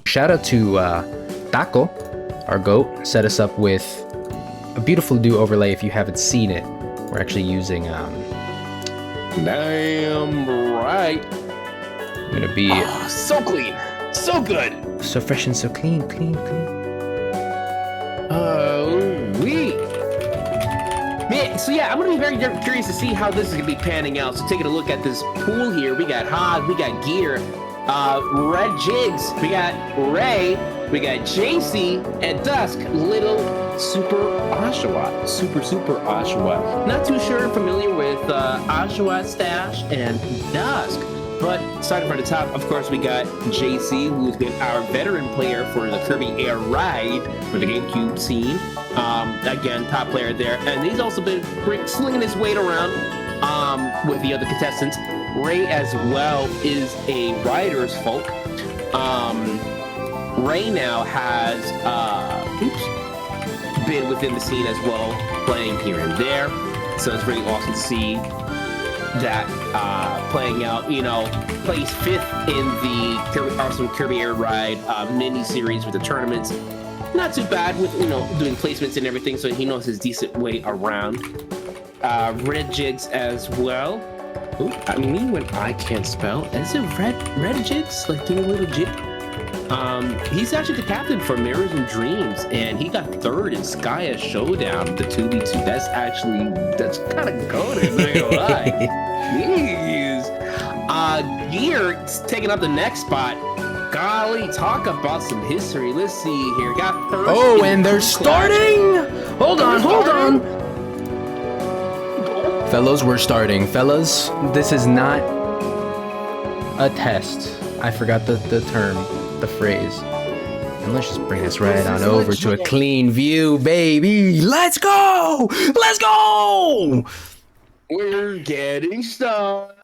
Shout out to Taco, our goat, set us up with a beautiful new overlay. If you haven't seen it, we're actually using damn right. Gonna be so clean, so good, so fresh and so clean. Man, so yeah, I'm gonna be very curious to see how this is gonna be panning out. So taking a look at this pool here, we got Hog, we got Gear, Red Jigs, we got Ray, we got JC, and Dusk, Little Super Oshawa. Super Oshawa. Not too sure familiar with Oshawa Stash and Dusk. But starting from the top, of course, we got JC, who's been our veteran player for the Kirby Air Ride for the GameCube scene. Again, top player there. And he's also been slinging his weight around with the other contestants. Ray as well is a rider's folk. Ray now has been within the scene as well, playing here and there. So it's really awesome to see that playing out. You know, plays 5th in the awesome Kirby Air Ride mini series with the tournaments. Not too bad with, you know, doing placements and everything, so he knows his decent way around. Red Jigs as well. Ooh, I mean, when I can't spell, is it Red Jigs? Like doing a little jig? He's actually the captain for Mirrors and Dreams, and he got 3rd in Skyah Showdown, the 2v2. That's kind of goated, not gonna lie. Jeez. Gear taking up the next spot. Golly, talk about some history. Let's see here. Got 1st. Oh, and they're starting! Hold on. Fellows, we're starting. Fellas, this is not a test. I forgot the term, the phrase. And let's just bring this right on over to a clean view, baby. Let's go! We're getting started.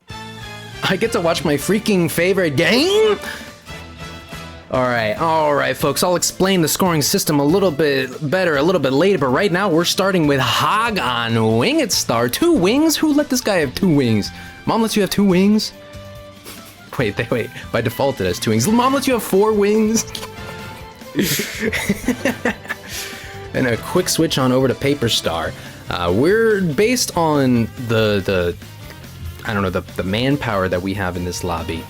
I get to watch my freaking favorite game? All right, folks. I'll explain the scoring system a little bit better a little bit later, but right now we're starting with Hog on Wing It Star. 2 wings? Who let this guy have 2 wings? Mom lets you have 2 wings? Wait. By default, it has 2 wings. Mom lets you have 4 wings? And a quick switch on over to Paper Star. We're based on the manpower that we have in this lobby.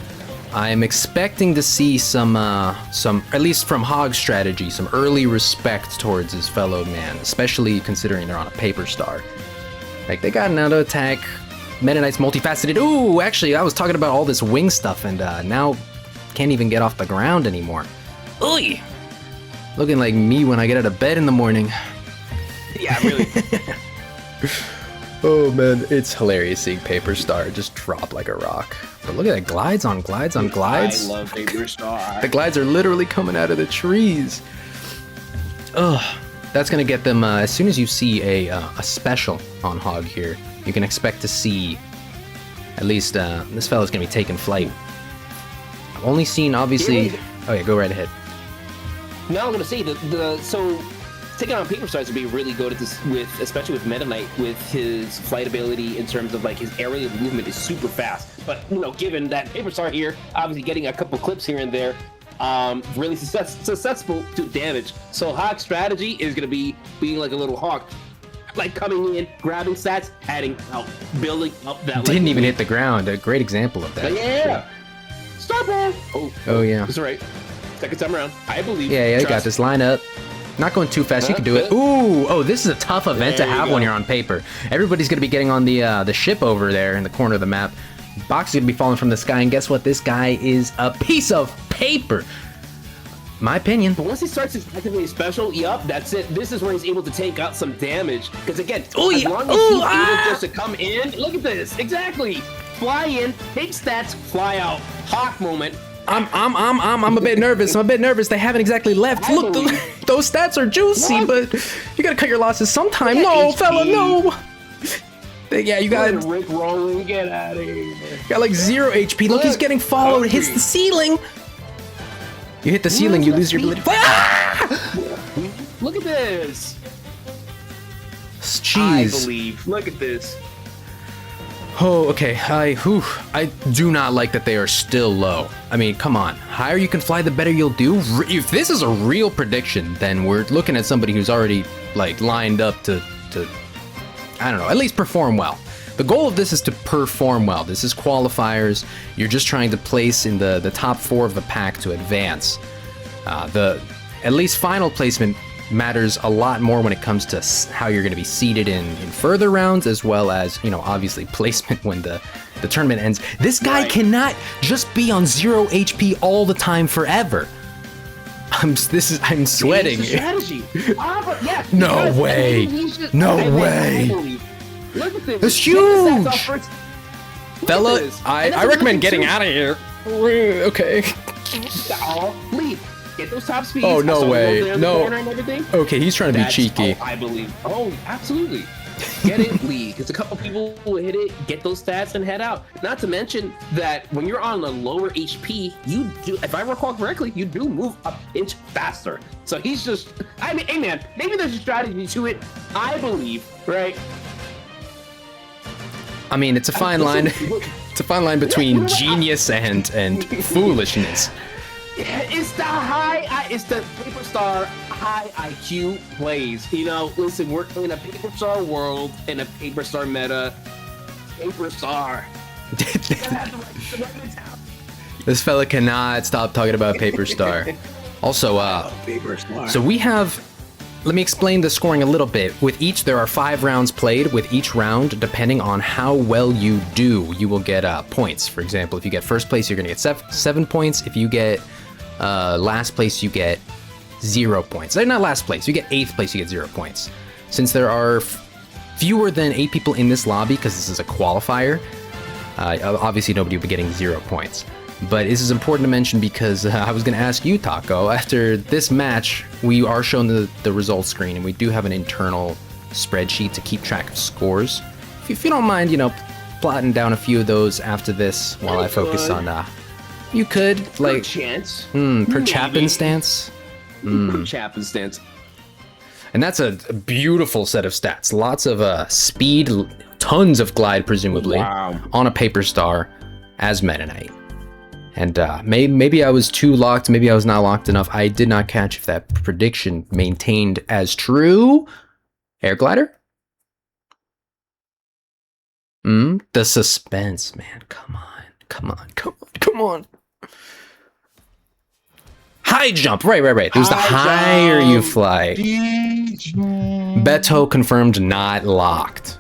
I'm expecting to see some, at least from Hog's strategy, some early respect towards his fellow man, especially considering they're on a Paper Star. Like, they got an auto attack, Meta Knight's multifaceted. Ooh, actually, I was talking about all this wing stuff, and now can't even get off the ground anymore. Ooh, looking like me when I get out of bed in the morning. Yeah, really. Oh man, it's hilarious seeing Paper Star just drop like a rock. But look at that, glides on glides. I love Paper Star. The glides are literally coming out of the trees. Ugh, that's gonna get them, as soon as you see a special on Hog here, you can expect to see, at least, this fella's gonna be taking flight. I've only seen, obviously, oh yeah, go right ahead. No, I'm gonna say so taking on Paper Stars would be really good at this, especially with Meta Knight, with his flight ability in terms of like his aerial movement is super fast. But you know, given that Paper Star here, obviously getting a couple clips here and there, really successful to damage. So Hawk's strategy is gonna be being like a little hawk, like coming in, grabbing stats, adding out, building up that. Didn't even hit the ground. A great example of that. But yeah. Star Ball. Oh yeah. That's right. Second time around, I believe. Yeah, you got this. Line up. Not going too fast. You can do it. Ooh, oh, this is a tough event to have when you're on paper. Everybody's gonna be getting on the ship over there in the corner of the map. Box is gonna be falling from the sky, and guess what? This guy is a piece of paper. My opinion. But once he starts his activating special, yup, that's it. This is where he's able to take out some damage. Because again, as long as he's able just to come in, look at this. Exactly. Fly in, take stats, fly out. Hawk moment. I'm a bit nervous. They haven't exactly left. Look, those stats are juicy, but you gotta cut your losses sometime. No, fella, no. Yeah, you got Rick rolling. Get out of here. Got like 0 HP. Look, he's getting followed. Hits the ceiling. You hit the ceiling, you lose your ability. Look Look at this. Jeez. I believe. Look at this. Oh, okay. I do not like that they are still low. I mean, come on. Higher you can fly, the better you'll do. If this is a real prediction, then we're looking at somebody who's already like lined up to I don't know, at least perform well. The goal of this is to perform well. This is qualifiers. You're just trying to place in the top 4 of the pack to advance. The at least final placement matters a lot more when it comes to how you're going to be seated in further rounds, as well as, you know, obviously placement when the tournament ends. This guy cannot just be on 0 HP all the time forever. I'm sweating. It's a strategy. Yeah, No way. No way. Look at this. It's huge. Fella, I recommend getting out of here. Okay. Leave. Get those top speeds. Oh, no way. No. Okay, he's trying to be cheeky. I believe. Oh, absolutely. Get it, league. Because a couple people will hit it, get those stats, and head out. Not to mention that when you're on a lower HP, you do, if I recall correctly, you do move a inch faster. So he's just, I mean, hey man, maybe there's a strategy to it. I believe, right? I mean, it's a fine line. It's a fine line between genius and foolishness. It's the it's the Paper Star high IQ plays. You know, listen, we're in a Paper Star world, in a Paper Star meta. Paper Star. This fella cannot stop talking about Paper Star. Also, Paper Star. So we have, let me explain the scoring a little bit. With each, there are 5 rounds played. With each round, depending on how well you do, you will get points. For example, if you get first place, you're going to get 7 points. If you get last place, you get 0 points. Not last place, you get 8th place, you get 0 points. Since there are fewer than 8 people in this lobby, because this is a qualifier, obviously nobody will be getting 0 points. But this is important to mention because I was going to ask you, Taco, after this match, we are shown the results screen, and we do have an internal spreadsheet to keep track of scores. If you don't mind, you know, plotting down a few of those after this while I focus on, you could, like, chance. Per Chapin stance. Per Chapin stance. And that's a beautiful set of stats. Lots of speed, tons of glide, presumably, on a Paper Star as Meta Knight. And maybe I was too locked, maybe I was not locked enough. I did not catch if that prediction maintained as true. Air glider? The suspense, man. Come on. High jump, right. It was the higher you fly. Beto confirmed not locked.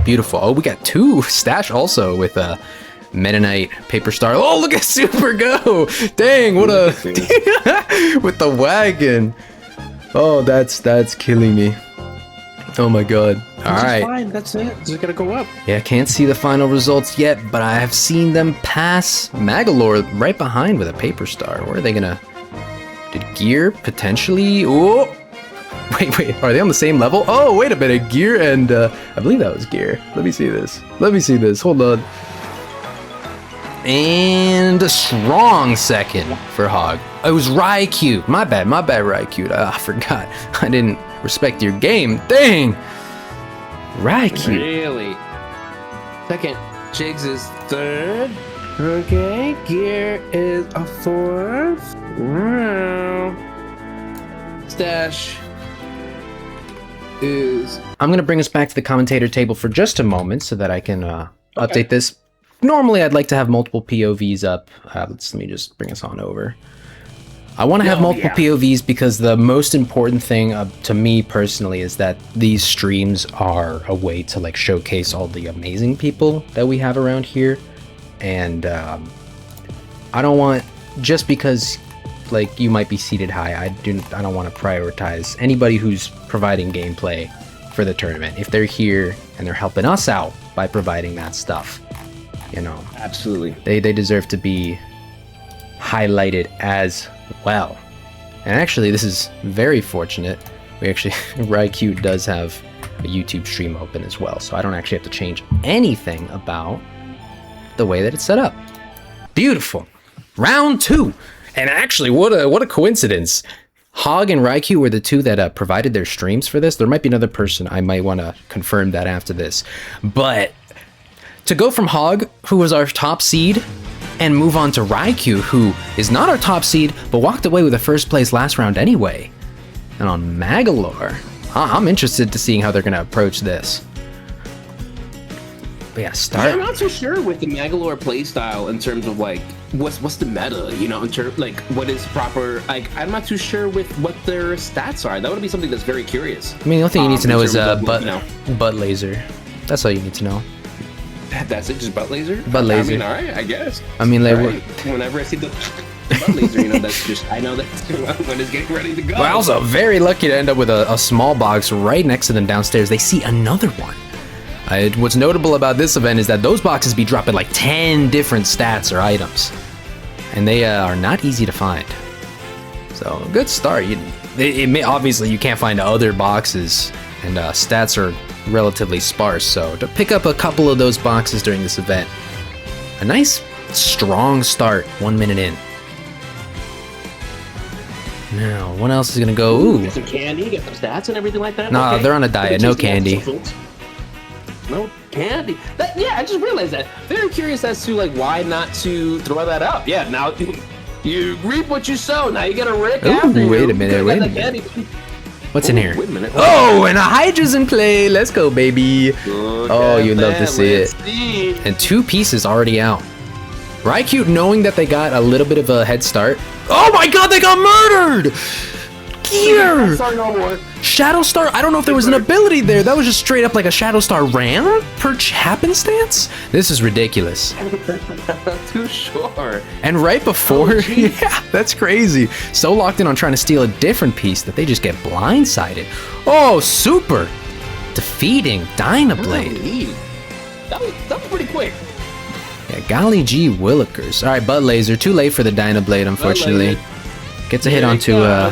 Beautiful. Oh, we got 2 stash also with Meta Knight, Paper Star. Oh, look at Super Go! Dang, what a with the wagon. Oh, that's killing me. Oh my god. All right. Fine. That's it. Just gotta go up. Yeah, can't see the final results yet, but I have seen them pass Magalore right behind with a Paper Star. Where are they gonna? Did Gear potentially? Oh, wait. Are they on the same level? Oh, wait a minute. Gear and I believe that was Gear. Let me see this. Hold on. And a strong second for Hog. It was Raikou. My bad, Raikou. I forgot. I didn't respect your game. Dang. Raikou. Really? Second. Jigs is 3rd. Okay. Gear is a 4th. Stash is... I'm going to bring us back to the commentator table for just a moment so that I can update this. Normally, I'd like to have multiple POVs up. Let me just bring us on over. I want to have multiple POVs because the most important thing to me personally is that these streams are a way to like showcase all the amazing people that we have around here. And I don't want, just because like you might be seated high, I don't want to prioritize anybody who's providing gameplay for the tournament. If they're here and they're helping us out by providing that stuff, you know, absolutely, they deserve to be highlighted as well. And actually, this is very fortunate. Raikou does have a YouTube stream open as well, so I don't actually have to change anything about the way that it's set up. Beautiful. Round 2. And actually, what a coincidence. Hog and Raikou were the two that provided their streams for this. There might be another person. I might want to confirm that after this. But to go from Hog, who was our top seed, and move on to Raikou, who is not our top seed, but walked away with a first place last round anyway. And on Magolor, I'm interested to seeing how they're going to approach this. But yeah, start. I'm not too sure with the Magolor playstyle in terms of like what's the meta, you know, in terms like what is proper. Like I'm not too sure with what their stats are. That would be something that's very curious. I mean, the only thing you need to know is butt butt laser. That's all you need to know. That's it, just butt laser. Butt laser. I mean, all right, I guess. I mean, like, right. Whenever I see the butt laser, you know, that's just I know that when it's getting ready to go. We're also very lucky to end up with a small box right next to them downstairs. They see another one. What's notable about this event is that those boxes be dropping like 10 different stats or items, and they are not easy to find. So good start. Obviously you can't find other boxes, and stats are relatively sparse. So to pick up a couple of those boxes during this event, a nice strong start 1 minute in. Now, what else is gonna go? Ooh, get some candy, get some stats and everything like that. Nah, okay. They're on a diet. No candy. No candy. I just realized that. Very curious as to like why not to throw that up. Yeah, now you reap what you sow. Now you gotta rake after you. Wait a minute. What's in here? Wait a minute. Oh, and a Hydra's in play. Let's go, baby. Oh, you'd love to see it. And 2 pieces already out. Raikou, knowing that they got a little bit of a head start. Oh my god, they got murdered! Gear! Shadow Star, I don't know if there was an ability there. That was just straight up like a Shadow Star ram per happenstance? This is ridiculous. Too sure. And right before, yeah, that's crazy. So locked in on trying to steal a different piece that they just get blindsided. Oh, super! Defeating Dynablade. That was pretty quick. Yeah, golly gee willikers. All right, Butt Laser, too late for the Dynablade, unfortunately. Gets a hit onto, I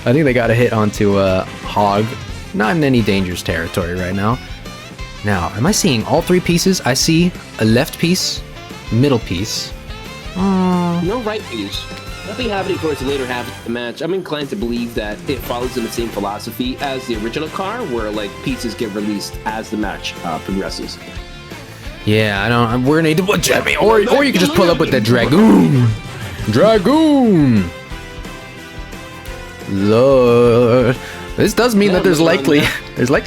think they got a hit onto, Hog. Not in any dangerous territory right now. Now, am I seeing all 3 pieces? I see a left piece, middle piece. No right piece. Nothing happening towards the later half of the match. I'm inclined to believe that it follows in the same philosophy as the original car, where, like, pieces get released as the match progresses. Yeah, we're gonna need to, or you could just pull up with the Dragoon. Dragoon! Lord. This does mean that there's likely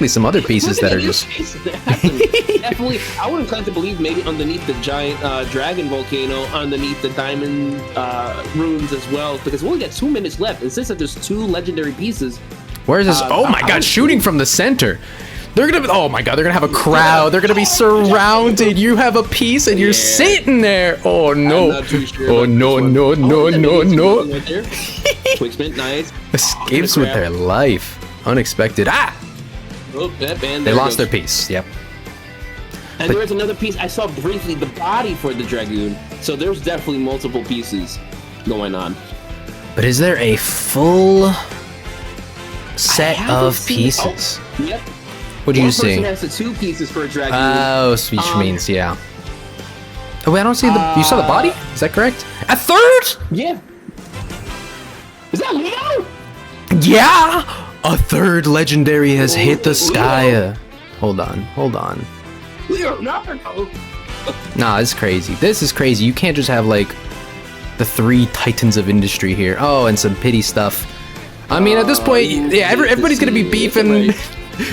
some other pieces that are just... Definitely, I would incline to believe maybe underneath the giant dragon volcano, underneath the diamond runes as well, because we only got 2 minutes left, and since there's 2 legendary pieces... Where is this? Oh my god, shooting from the center! They're gonna be, oh my god, they're gonna have a crowd. They're gonna be surrounded. You have a piece and you're sitting there. Oh no. Oh no, no, no, no, no. Quicksmith, nice. Escapes with their life. Unexpected. Ah! Oh, they lost their piece. Yep. And there's another piece. I saw briefly the body for the Dragoon. So there's definitely multiple pieces going on. But is there a full set of pieces? Oh, yep. What do you see? One person has the 2 pieces for a Dragoon. Oh, which means, yeah. Oh, wait, I don't see the... You saw the body? Is that correct? A third? Yeah. Is that Leo? Yeah! A third legendary has hit the Skyah. Hold on. Leonardo. Nah, this is crazy. This is crazy. You can't just have, like, the 3 titans of industry here. Oh, and some pity stuff. I mean, at this point, yeah, everybody's gonna be beefing...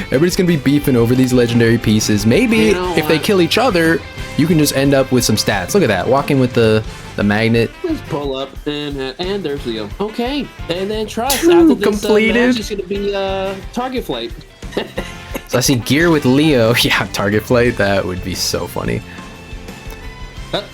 Everybody's gonna be beefing over these legendary pieces. Maybe if they kill each other, you can just end up with some stats. Look at that, walking with the magnet. Just pull up and there's Leo. Okay, and then trust. 2 after this, completed. Match is gonna be target flight. So I see gear with Leo. Yeah, target flight. That would be so funny.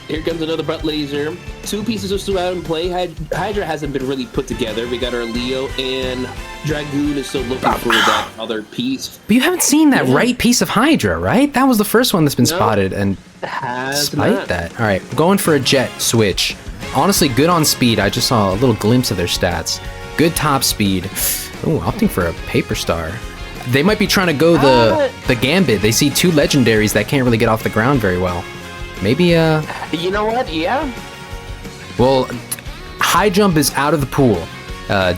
Here comes another butt laser. 2 pieces are still out in play. Hydra hasn't been really put together. We got our Leo, and Dragoon is still looking for that other piece. But you haven't seen that right piece of Hydra, right? That was the first one that's been spotted, and despite that. All right, going for a jet switch. Honestly, good on speed. I just saw a little glimpse of their stats. Good top speed. Oh, opting for a paper star. They might be trying to go the gambit. They see 2 legendaries that can't really get off the ground very well. Maybe, You know what? Yeah. Well, high jump is out of the pool.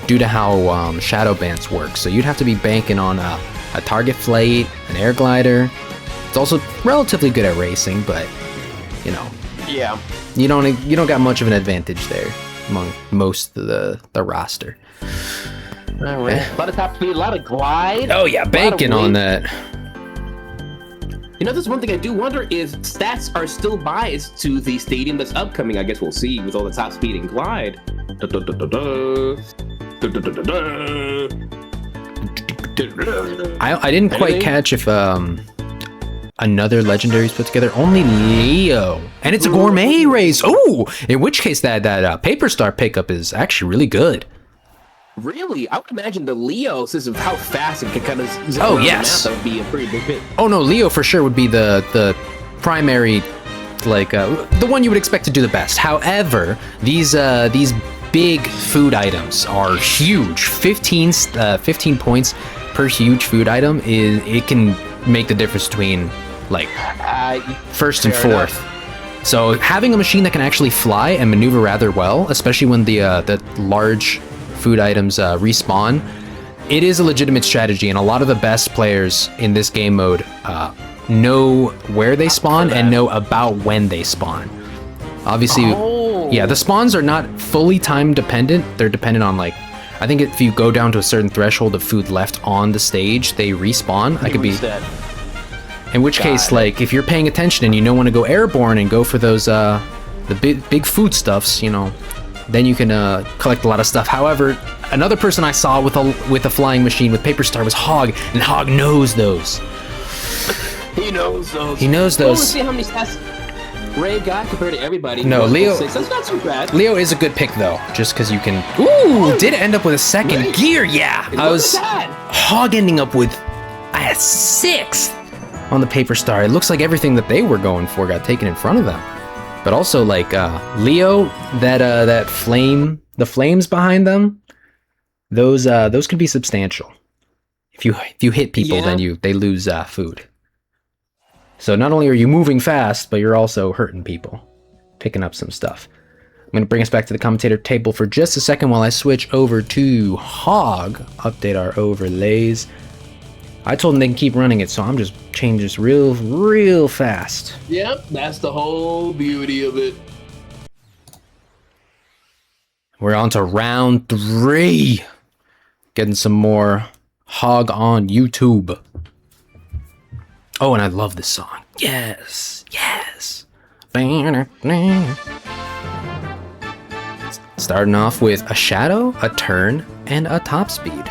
due to how shadow bands work. So you'd have to be banking on a target flight, an air glider. It's also relatively good at racing, but you know, Yeah. you don't got much of an advantage there among most of the roster. All right. A lot of top speed, a lot of glide. Oh yeah, banking on that. You know, there's one thing I do wonder is stats are still biased to the stadium that's upcoming. I guess we'll see with all the top speed and glide. I didn't quite catch if another legendary's put together. Only Leo, and it's a gourmet race. Oh, in which case that Paper Star pickup is actually really good. Really? I would imagine the Leo, since of how fast it can kind of zip Oh, around yes. the map, that would be a pretty big hit. Oh no, Leo for sure would be the primary, like the one you would expect to do the best. However, these big food items are huge. 15 points per huge food item it can make the difference between like first and fair fourth. So having a machine that can actually fly and maneuver rather well, especially when the large food items respawn, it is a legitimate strategy, and a lot of the best players in this game mode know where they spawn and know about when they spawn. Obviously, yeah, the spawns are not fully time dependent. They're dependent on, like, I think if you go down to a certain threshold of food left on the stage, they respawn. I could be Reset. in which case, like, if you're paying attention and you don't want to go airborne and go for those the big foodstuffs, you know, then you can collect a lot of stuff. However, another person I saw with a flying machine with Paper Star was Hog, and Hog knows those. He knows those. He knows Well, let's those. see how many stats Ray got compared to everybody. No, 1 to Leo- 6. That's not too bad. Leo is a good pick though, just because you can. Ooh, did end up with a second Really? gear. Yeah, It I wasn't was bad. Hog ending up with a 6th on the Paper Star. It looks like everything that they were going for got taken in front of them. But also, like, Leo, that flame, the flames behind them, those can be substantial. If you hit people, Yeah. then they lose food. So not only are you moving fast, but you're also hurting people, picking up some stuff. I'm gonna bring us back to the commentator table for just a second while I switch over to Hog, update our overlays. I told them they can keep running it, so I'm just changing this real fast. Yep, that's the whole beauty of it. We're on to round 3. Getting some more Hog on YouTube. Oh, and I love this song. Yes, yes. Starting off with a shadow, a turn, and a top speed.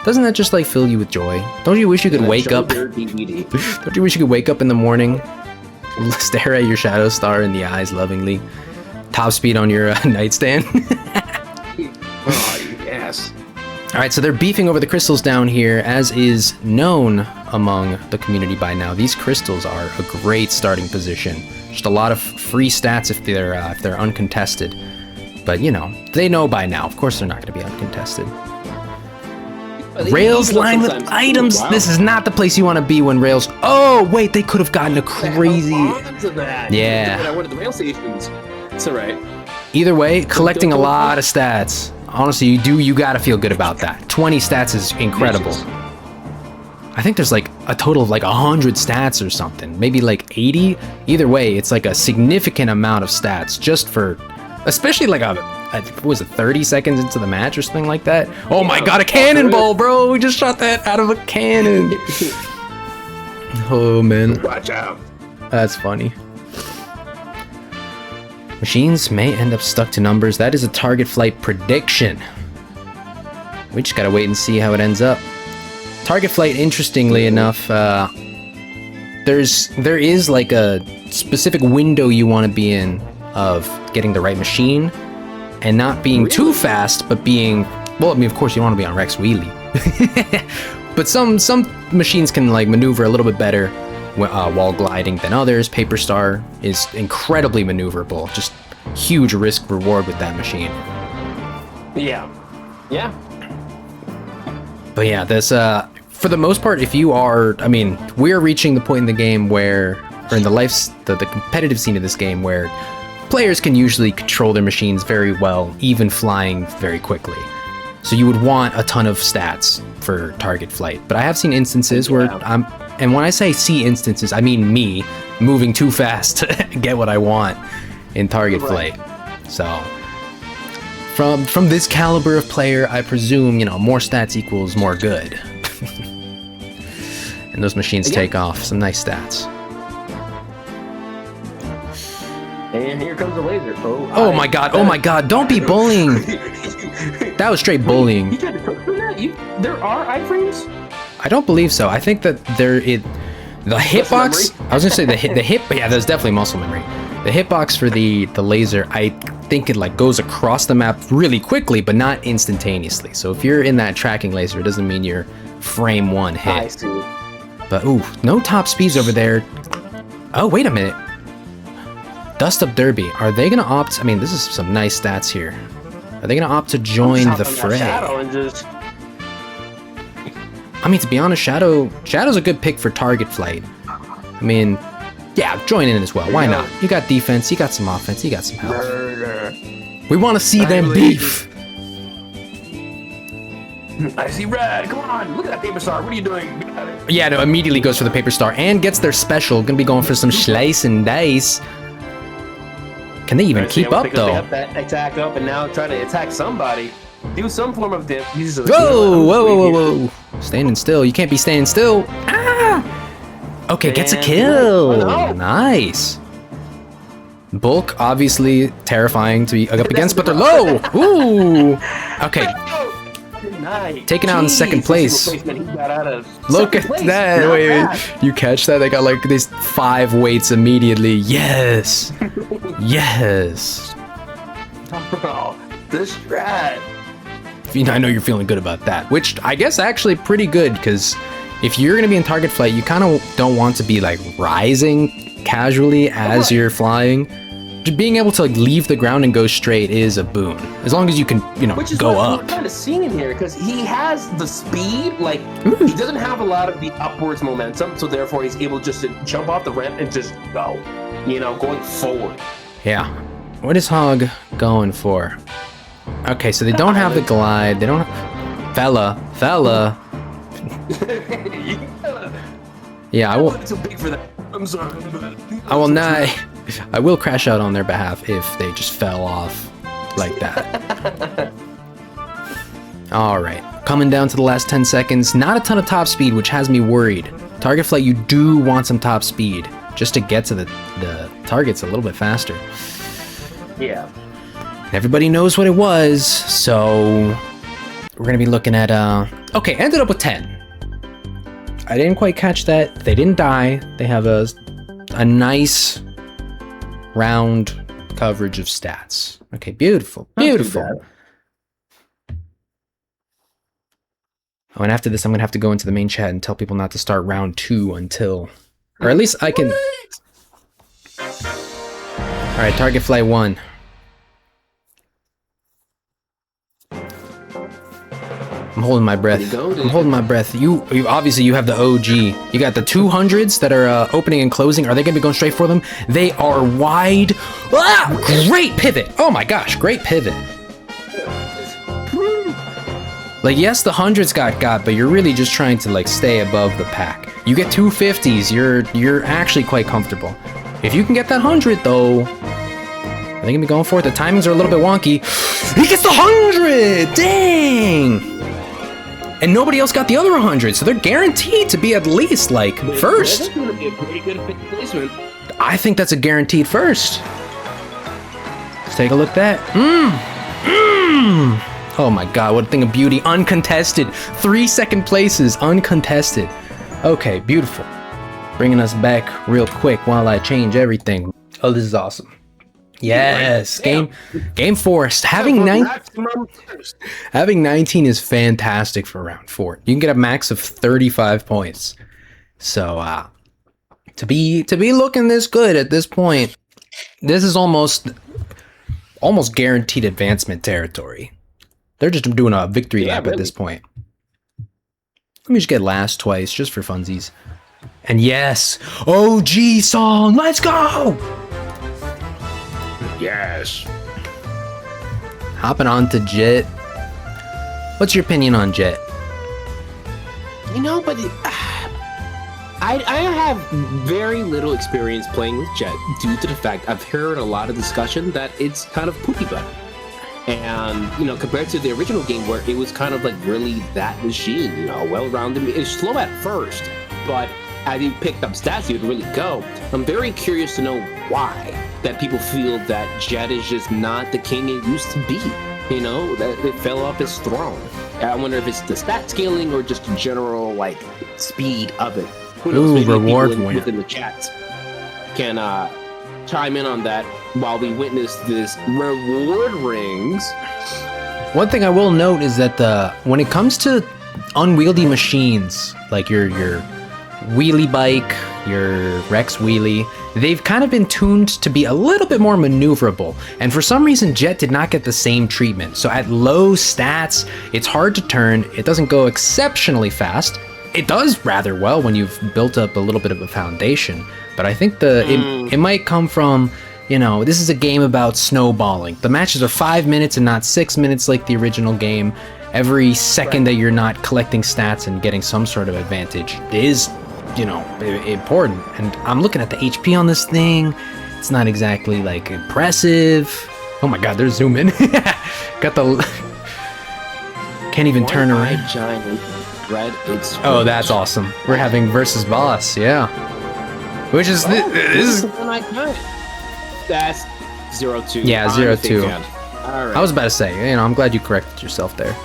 Doesn't that just like fill you with joy? Don't you wish you could wake up? Your DVD. Don't you wish you could wake up in the morning, stare at your shadow star in the eyes lovingly, top speed on your nightstand? Oh, yes. All right, so they're beefing over the crystals down here, as is known among the community by now. These crystals are a great starting position. Just a lot of free stats if they're uncontested. But you know, they know by now. Of course, they're not going to be uncontested. Rails lined with items. Wow. This is not the place you want to be when Rails. Oh wait, they could have gotten a crazy. Yeah. I wanted the rail stations. It's all right. Either way, collecting a lot of stats. Honestly, you gotta feel good about that. 20 stats is incredible. I think there's like a total of like 100 stats or something, maybe like 80. Either way, it's like a significant amount of stats just for, especially like what was it, 30 seconds into the match or something like that. Oh my god, a cannonball, bro! We just shot that out of a cannon. Oh man, Watch out. that's funny. Machines may end up stuck to numbers. That is a target flight prediction. We just gotta wait and see how it ends up. Target flight, interestingly enough, there is like a specific window you want to be in of getting the right machine and not being too fast, but being, well, I mean, of course you want to be on Rex Wheelie. But some machines can like maneuver a little bit better while gliding than others. Paper Star is incredibly maneuverable. Just huge risk reward with that machine. Yeah. Yeah. But yeah, this for the most part, if you are, I mean, we're reaching the point in the game where, or in the competitive scene of this game where players can usually control their machines very well, even flying very quickly. So you would want a ton of stats for target flight. But I have seen instances where and when I say see instances, I mean me moving too fast to get what I want in target flight. So from this caliber of player, I presume, you know, more stats equals more good. And those machines take off some nice stats. And here comes the laser. Oh my god, oh my god, don't be bullying! That was straight bullying. You tried to cook from that? There are iframes? I don't believe so. I think that the hitbox. I was gonna say the hit, but yeah, there's definitely muscle memory. The hitbox for the laser, I think it like goes across the map really quickly, but not instantaneously. So if you're in that tracking laser, it doesn't mean you're frame one hit. I see. But ooh, no top speeds over there. Oh, wait a minute. Dust Up Derby. Are they gonna opt? I mean, this is some nice stats here. Are they gonna opt to join the fray? I mean, to be honest, Shadow's a good pick for target flight. I mean, yeah, join in as well. Why not? You got defense, you got some offense, you got some health. We want to see them beef. I see red. Come on, look at that paper star. What are you doing? Yeah, no, immediately goes for the paper star and gets their special. Gonna be going for some slice and dice. Can they even keep up though? Attack up and now try to attack somebody. Do some form of dip. Whoa! Standing still. You can't be standing still. Ah! Okay, gets a kill. Oh, no. Nice. Bulk, obviously terrifying to be up against, but they're low. Ooh. Okay. Nice. Taken out in second place. Look at that. Wait, you catch that? They got like these 5 weights immediately. Yes. Yes. Oh, the strat. I know you're feeling good about that, which I guess actually pretty good, because if you're gonna be in target flight, you kind of don't want to be like rising casually as you're flying. Just being able to like leave the ground and go straight is a boon, as long as you can, you know, which is go what up. We're kind of seeing in here, because he has the speed, like he doesn't have a lot of the upwards momentum, so therefore he's able just to jump off the ramp and just go, you know, going forward. Yeah. What is Hog going for? Okay, so they don't have the glide. They don't have... Fella. Yeah, I will... Too big for that. I'm sorry. I will not... I will crash out on their behalf if they just fell off like that. Alright, coming down to the last 10 seconds. Not a ton of top speed, which has me worried. Target flight, you do want some top speed, just to get to the targets a little bit faster. Yeah. Everybody knows what it was, so we're gonna be looking at okay, ended up with 10. I didn't quite catch that. They didn't die. They have a nice round coverage of stats. Okay, beautiful. Oh, and after this, I'm gonna have to go into the main chat and tell people not to start round 2 until, or at least I can. All right, target flight 1. I'm holding my breath. I'm holding my breath. You obviously you have the OG. You got the 200s that are opening and closing. Are they gonna be going straight for them? They are wide. Ah! Great pivot. Oh my gosh, great pivot. Like, yes, the hundreds got, but you're really just trying to like stay above the pack. You get 250s, you're actually quite comfortable. If you can get that 100 though, are they gonna be going for it? The timings are a little bit wonky. He gets the 100! Dang! And nobody else got the other 100, so they're guaranteed to be at least like first. That's gonna be a pretty good placement. I think that's a guaranteed first. Let's take a look at that. Oh my god, what a thing of beauty. Uncontested. 3 second places, uncontested. Okay, beautiful. Bringing us back real quick while I change everything. Oh, this is awesome. Yes, game 4. Having 19 is fantastic for round 4. You can get a max of 35 points. So to be looking this good at this point, this is almost guaranteed advancement territory. They're just doing a victory lap at this point. Let me just get last twice just for funsies. And yes, OG song, let's go! Yes. Hopping onto Jet. What's your opinion on Jet? You know, but I have very little experience playing with Jet due to the fact I've heard a lot of discussion that it's kind of poopy butt. And, you know, compared to the original game where it was kind of like really that machine, you know, well-rounded. It's slow at first, but as you picked up stats, you would really go. I'm very curious to know why that people feel that Jet is just not the king it used to be. You know, that it fell off his throne. I wonder if it's the stat scaling or just the general, like, speed of it. Who knows? Maybe reward people win. within the chats can chime in on that while we witness this reward rings. One thing I will note is that when it comes to unwieldy machines, like your wheelie bike, your Rex wheelie, they've kind of been tuned to be a little bit more maneuverable. And for some reason, Jet did not get the same treatment. So at low stats, it's hard to turn. It doesn't go exceptionally fast. It does rather well when you've built up a little bit of a foundation. But I think it might come from, you know, this is a game about snowballing. The matches are 5 minutes and not 6 minutes like the original game. Every second that you're not collecting stats and getting some sort of advantage is, you know, important. And I'm looking at the HP on this thing. It's not exactly like impressive. Oh my god, they're zooming. Got the can't even turn around. Giant red. Oh, that's awesome. We're having versus boss, yeah. Which is this is that's 0-2. Yeah, 0-2. All right. I was about to say, you know, I'm glad you corrected yourself there.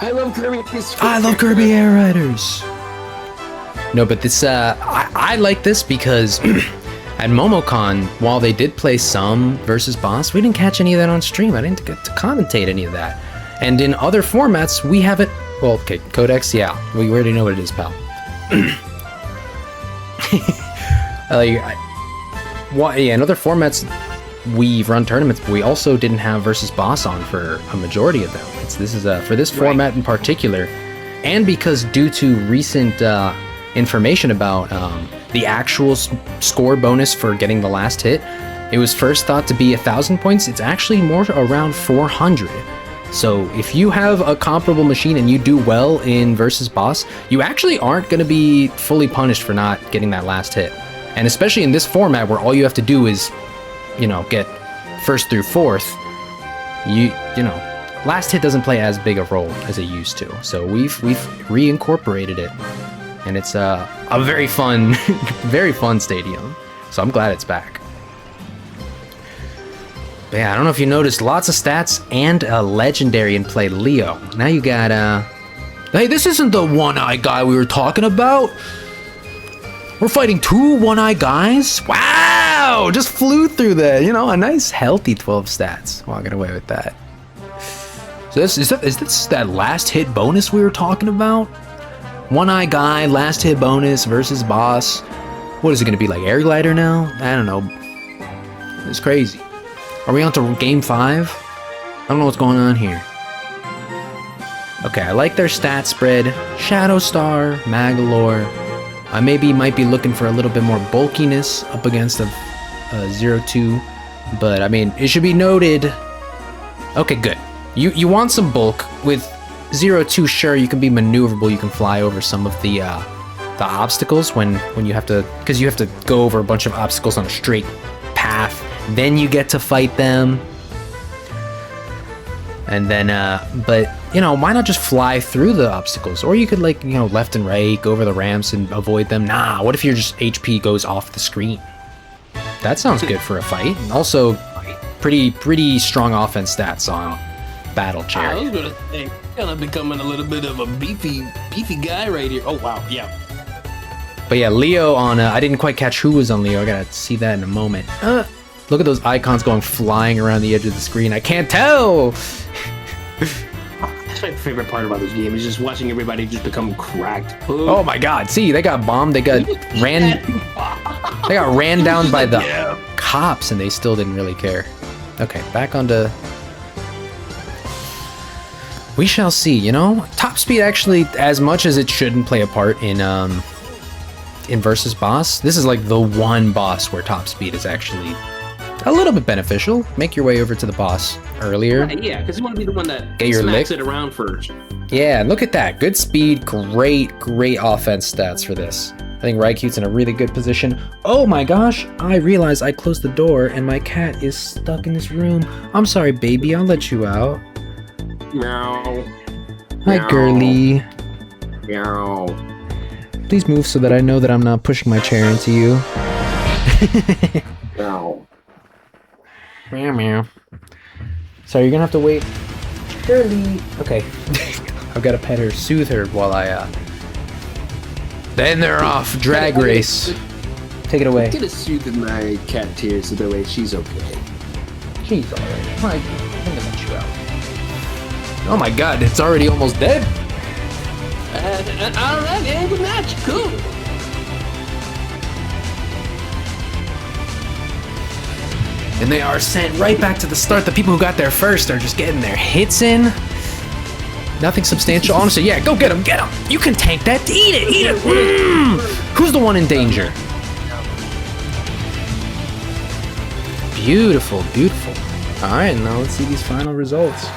I love Kirby. I love Kirby Air Riders. No, but this, I like this because at MomoCon, while they did play some versus boss, we didn't catch any of that on stream. I didn't get to commentate any of that. And in other formats, we haven't. Well, okay, Codex, yeah, we already know what it is, pal. In other formats, we've run tournaments, but we also didn't have versus boss on for a majority of them. This is for this format in particular, and because due to recent information about the actual score bonus for getting the last hit, it was first thought to be 1,000 points. It's actually more around 400. So if you have a comparable machine and you do well in versus boss, you actually aren't going to be fully punished for not getting that last hit. And especially in this format where all you have to do is, you know, get first through fourth, you know, last hit doesn't play as big a role as it used to. So we've reincorporated it, and it's a very fun, very fun stadium. So I'm glad it's back. But yeah, I don't know if you noticed, lots of stats and a legendary in play, Leo. Now you got hey, this isn't the one-eye guy we were talking about. We're fighting 2 one-eye guys? Wow! Just flew through that. You know, a nice healthy 12 stats. Walking away with that. So is this that last hit bonus we were talking about? One-eye guy, last hit bonus versus boss. What is it going to be, like air glider now? I don't know. It's crazy. Are we on to game 5? I don't know what's going on here. Okay, I like their stat spread. Shadow Star, Magalore. I might be looking for a little bit more bulkiness up against a 0-2, but I mean, it should be noted. Okay, good. You want some bulk with 0-2. Sure, you can be maneuverable. You can fly over some of the obstacles when you have to, because you have to go over a bunch of obstacles on a straight path. Then you get to fight them. And then, but, you know, why not just fly through the obstacles? Or you could, like, you know, left and right, go over the ramps and avoid them. Nah, what if your just HP goes off the screen? That sounds good for a fight. And also, pretty strong offense stats on Battle Chair. I was gonna say, kind of becoming a little bit of a beefy guy right here. Oh, wow, yeah. But yeah, Leo on, I didn't quite catch who was on Leo. I gotta see that in a moment. Look at those icons going flying around the edge of the screen. I can't tell! That's my favorite part about this game, is just watching everybody just become cracked. Oh my god, see, they got bombed, they got ran down by the cops, and they still didn't really care. Okay, back onto... We shall see, you know? Top speed actually, as much as it shouldn't play a part in versus boss, this is like the one boss where top speed is actually a little bit beneficial. Make your way over to the boss earlier. Right, yeah, because you want to be the one that Get your smacks lick. it around first. Yeah, look at that. Good speed, great offense stats for this. I think Raikyu's in a really good position. Oh my gosh, I realized I closed the door and my cat is stuck in this room. I'm sorry, baby, I'll let you out. Meow. Hi, Meow. girly. Meow. Please move so that I know that I'm not pushing my chair into you. Meow. Meow, meow. Sorry, you're gonna have to wait. Girly. Okay. I've got to pet her, soothe her while I, Then they're off. Drag race. Take it away. I'm gonna soothe my cat tears so that way she's okay. She's alright. I'm gonna let you out. Oh my god, it's already almost dead? Alright, yeah, good match. Cool. And they are sent right back to the start. The people who got there first are just getting their hits in. Nothing substantial. Honestly, yeah, go get him, get him. You can tank that. Eat it, eat it. Who's the one in danger? Beautiful, beautiful. All right, now let's see these final results.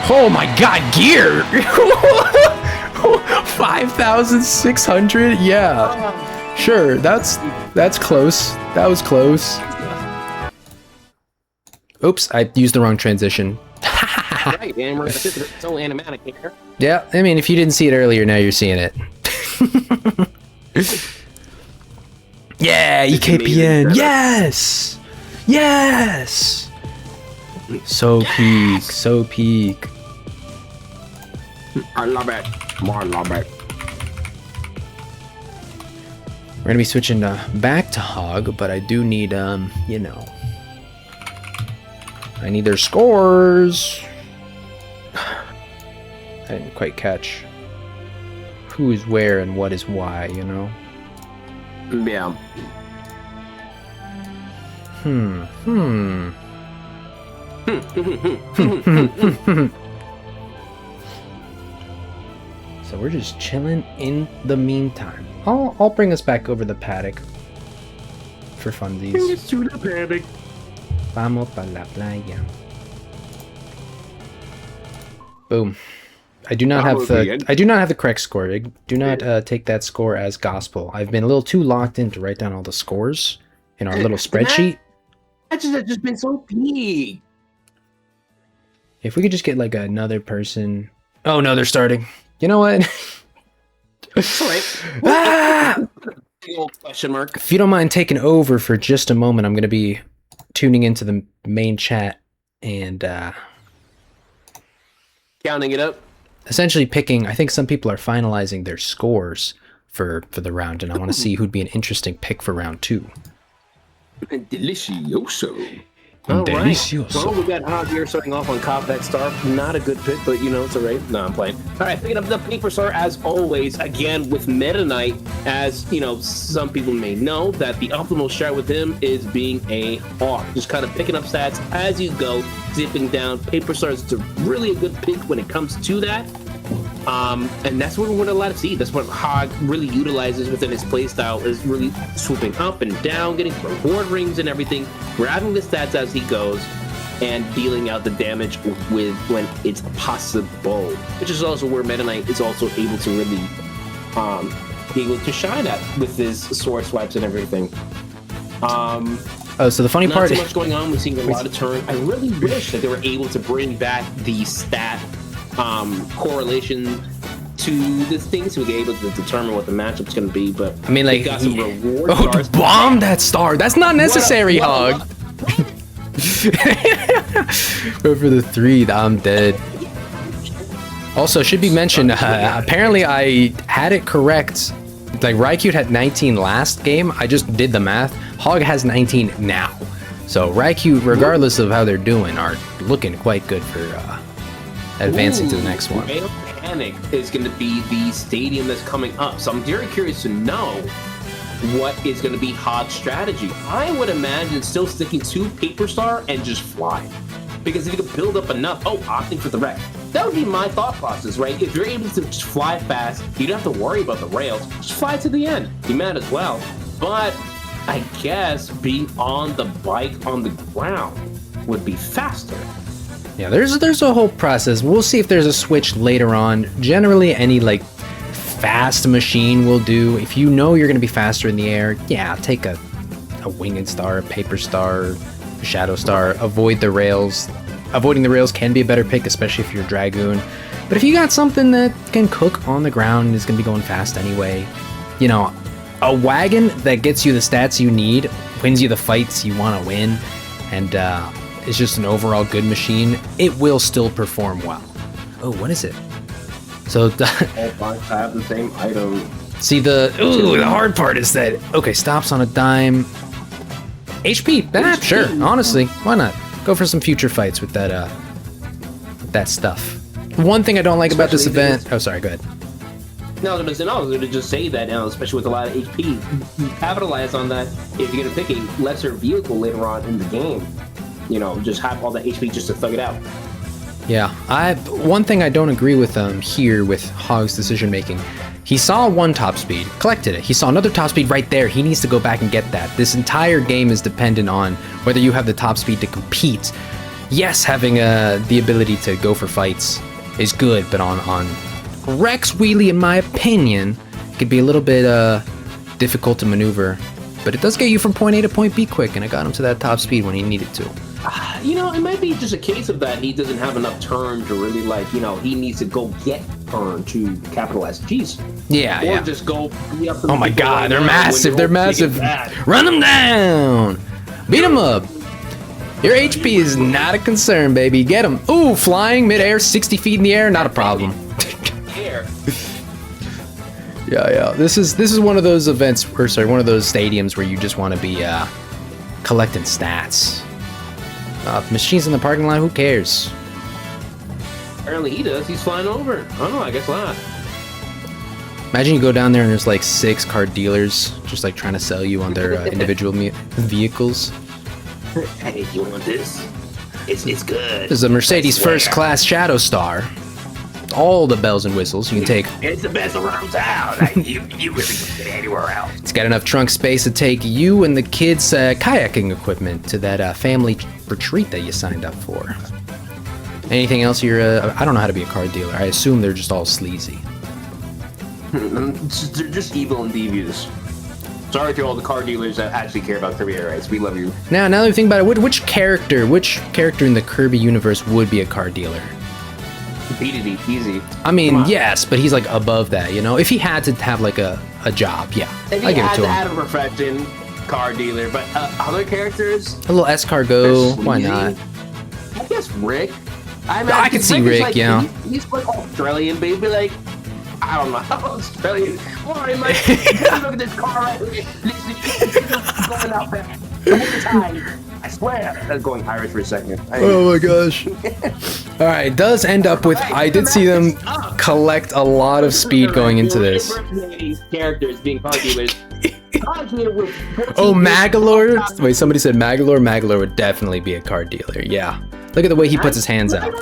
Oh my god, gear! 5,600? Yeah. Sure, that's close. That was close. Oops, I used the wrong transition. Right, and we're so animatic here. Yeah, I mean, if you didn't see it earlier, now you're seeing it. Yeah, EKPN. Yes! Yes! So peak, so peak. I love it. More love it. We're gonna be switching back to Hog, but I do need, you know, I need their scores. I didn't quite catch who is where and what is why, you know? Yeah. So we're just chilling in the meantime. I'll bring us back over the paddock for funsies. Bring us to the paddock. Vamos pa la playa. Boom. I do not have the correct score. I do not take that score as gospel. I've been a little too locked in to write down all the scores in our little spreadsheet. That's just been so big. If we could just get like another person. Oh no, they're starting. You know what? All right. Ah! Big old question mark. If you don't mind taking over for just a moment, I'm going to be tuning into the main chat and Counting it up. essentially picking. I think some people are finalizing their scores for the round, and I want to see who'd be an interesting pick for round 2. Delicioso. All right. Delicioso. Well, we got Javier starting off on Combat Star. Not a good pick, but you know, it's all right. No, I'm playing. All right, picking up the Paper Star as always, again with Meta Knight. As you know, some people may know that the optimal strat with him is being a Hawk. Just kind of picking up stats as you go, zipping down. Paper Star is really a good pick when it comes to that. And that's what we're allowed to see. That's what Hog really utilizes within his playstyle, is really swooping up and down, getting reward rings and everything, grabbing the stats as he goes, and dealing out the damage with when it's possible. Which is also where Meta Knight is also able to really be able to shine at with his sword swipes and everything. Oh, so the funny part Not too much going on. We're seeing a lot of turn. I really wish that they were able to bring back the stat correlation to the things to be able to determine what the matchup's going to be, but I mean, like, they got some reward oh, stars. bomb that star. That's not necessary, Hog. Go for the 3. I'm dead. Also, should be mentioned, apparently I had it correct. Like, Raikou had 19 last game. I just did the math. Hog has 19 now. So Raikou, regardless of how they're doing, are looking quite good for advancing to the next one. Rail Panic is going to be the stadium that's coming up. So I'm very curious to know what is going to be Hog's strategy. I would imagine still sticking to Paper Star and just fly. Because if you could build up enough, opting for the wreck. That would be my thought process, right? If you're able to just fly fast, you don't have to worry about the rails. Just fly to the end. You might as well. But I guess being on the bike on the ground would be faster. Yeah, there's a whole process. We'll see if there's a switch later on. Generally, any like fast machine will do. If you know you're gonna be faster in the air, yeah, take a winged star, a paper star, a shadow star. Avoid the rails. Avoiding the rails can be a better pick, especially if you're a dragoon. But if you got something that can cook on the ground and is gonna be going fast anyway, you know, a wagon that gets you the stats you need, wins you the fights you want to win, and is just an overall good machine, it will still perform well. Oh, what is it? So all bikes have the same item. See, the hard part is that, okay, stops on a dime. HP, sure, honestly, why not? Go for some future fights with that stuff. One thing I don't like about this event, oh sorry, go ahead. No, I was going to just say that now, especially with a lot of HP, you capitalize on that if you're going to pick a lesser vehicle later on in the game. You know, just have all that HP just to thug it out. Yeah, one thing I don't agree with here with Hog's decision making. He saw one top speed, collected it. He saw another top speed right there. He needs to go back and get that. This entire game is dependent on whether you have the top speed to compete. Yes, having the ability to go for fights is good, but on Rex Wheelie, in my opinion, could be a little bit difficult to maneuver. But it does get you from point A to point B quick, and I got him to that top speed when he needed to. You know, it might be just a case of that he doesn't have enough turn to really, like, you know, he needs to go get turn to capitalize. Jeez. Yeah, or just go. Oh my god, they're massive. They're massive. Run them down. Beat them up. Your HP is not a concern, baby. Get them. Ooh, flying midair, 60 feet in the air, not a problem. Yeah. This is one of those events, or sorry, one of those stadiums where you just want to be collecting stats. Machines in the parking lot, who cares? Apparently he does. He's flying over. I don't know, I guess not. Imagine you go down there and there's like 6 car dealers just like trying to sell you on their individual vehicles. Hey, you want this? It's good. There's a Mercedes first class Shadow Star. All the bells and whistles you can take. It's the best around town. Like, you really can get anywhere else. It's got enough trunk space to take you and the kids' kayaking equipment to that family retreat that you signed up for. Anything else you're... I don't know how to be a car dealer. I assume they're just all sleazy. They're just evil and devious. Sorry to all the car dealers that actually care about Kirby Air Rights. We love you. Now that I think about it, which character in the Kirby universe would be a car dealer? Beat easy. I mean, yes, but he's like above that, you know? If he had to have like a job, yeah. If he had to have a profession, car dealer, but other characters? A little escargot, why not? I guess Rick. I could see Rick, like, yeah. He's like Australian, but he'd be like, I don't know, Australian. Why am I look at this car right here? Listen, going out there. The whole time. I swear. I was going Irish for a second. Oh my gosh. All right, it does end up with, I did see them collect a lot of speed going into this. Characters being car dealers. Oh, Magalore? Wait, somebody said Magalore? Magalore would definitely be a car dealer, yeah. Look at the way he puts his hands out.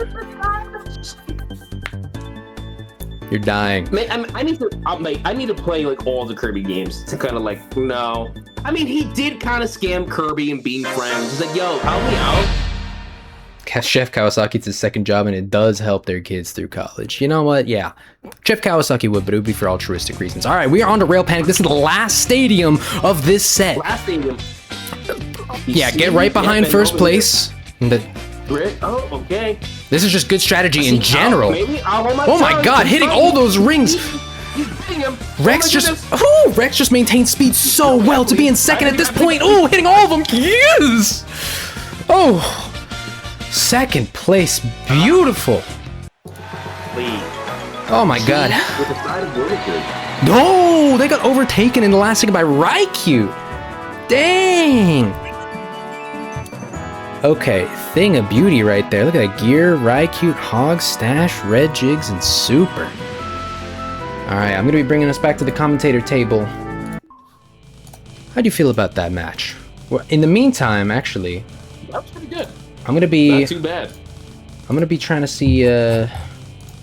You're dying. Man, I need to play like all the Kirby games to kind of like, no. I mean, he did kind of scam Kirby and being friends. He's like, yo, help me out. Chef Kawasaki, it's his second job, and it does help their kids through college. You know what? Yeah. Chef Kawasaki would, but it would be for altruistic reasons. All right, we are on to Rail Panic. This is the last stadium of this set. Last stadium. Yeah, get right behind first place. Oh, okay. This is just good strategy in general. Oh my god, hitting all those rings. Rex just maintained speed so well to be in second at this point. Oh, hitting all of them. Yes. Oh, second place. Beautiful. Oh my god. No, they got overtaken in the last second by Raikou. Dang. Okay, thing of beauty right there. Look at that gear, Raikou, Hog, Stash, Red Jigs, and Super. Alright, I'm going to be bringing us back to the commentator table. How do you feel about that match? Well, in the meantime, actually... That was pretty good. I'm going to be... Not too bad. I'm going to be trying to see...